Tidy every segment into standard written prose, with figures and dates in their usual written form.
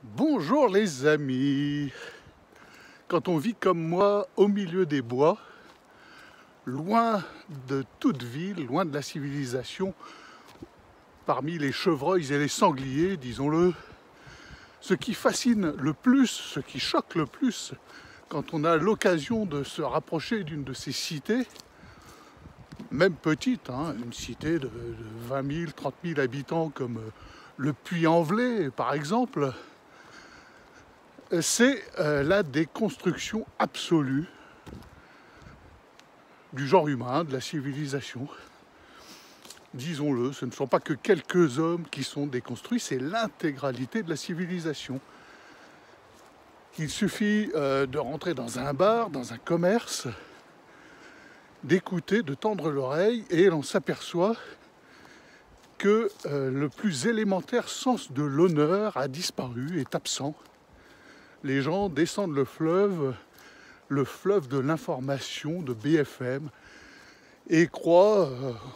Bonjour les amis. Quand on vit comme moi au milieu des bois, loin de toute ville, loin de la civilisation, parmi les chevreuils et les sangliers, disons-le, ce qui fascine le plus, ce qui choque le plus, quand on a l'occasion de se rapprocher d'une de ces cités, même petite, une cité de 20 000, 30 000 habitants comme le Puy-en-Velay par exemple, c'est la déconstruction absolue du genre humain, de la civilisation. Disons-le, ce ne sont pas que quelques hommes qui sont déconstruits, c'est l'intégralité de la civilisation. Il suffit de rentrer dans un bar, dans un commerce, d'écouter, de tendre l'oreille, et l'on s'aperçoit que le plus élémentaire sens de l'honneur a disparu, est absent. Les gens descendent le fleuve de l'information, de BFM, et croient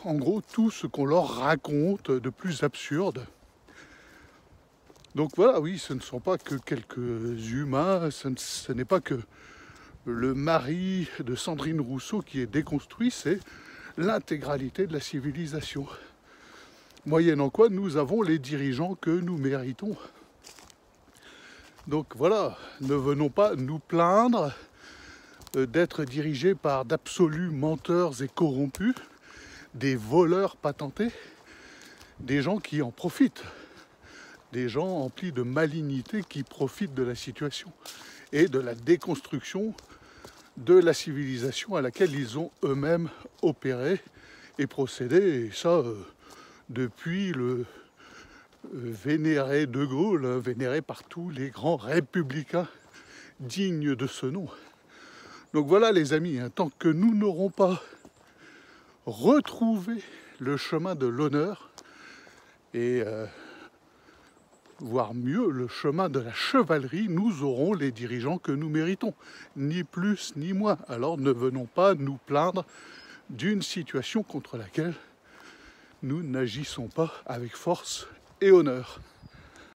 en gros tout ce qu'on leur raconte de plus absurde. Donc voilà, oui, ce ne sont pas que quelques humains, ce n'est pas que le mari de Sandrine Rousseau qui est déconstruit, c'est l'intégralité de la civilisation. Moyennant quoi, nous avons les dirigeants que nous méritons. Donc voilà, ne venons pas nous plaindre d'être dirigés par d'absolus menteurs et corrompus, des voleurs patentés, des gens qui en profitent, des gens emplis de malignité qui profitent de la situation et de la déconstruction de la civilisation à laquelle ils ont eux-mêmes opéré et procédé, et ça depuis le vénéré De Gaulle, vénéré par tous les grands républicains dignes de ce nom. Donc voilà les amis, tant que nous n'aurons pas retrouvé le chemin de l'honneur et voire mieux le chemin de la chevalerie, nous aurons les dirigeants que nous méritons, ni plus ni moins. Alors ne venons pas nous plaindre d'une situation contre laquelle nous n'agissons pas avec force et honneur.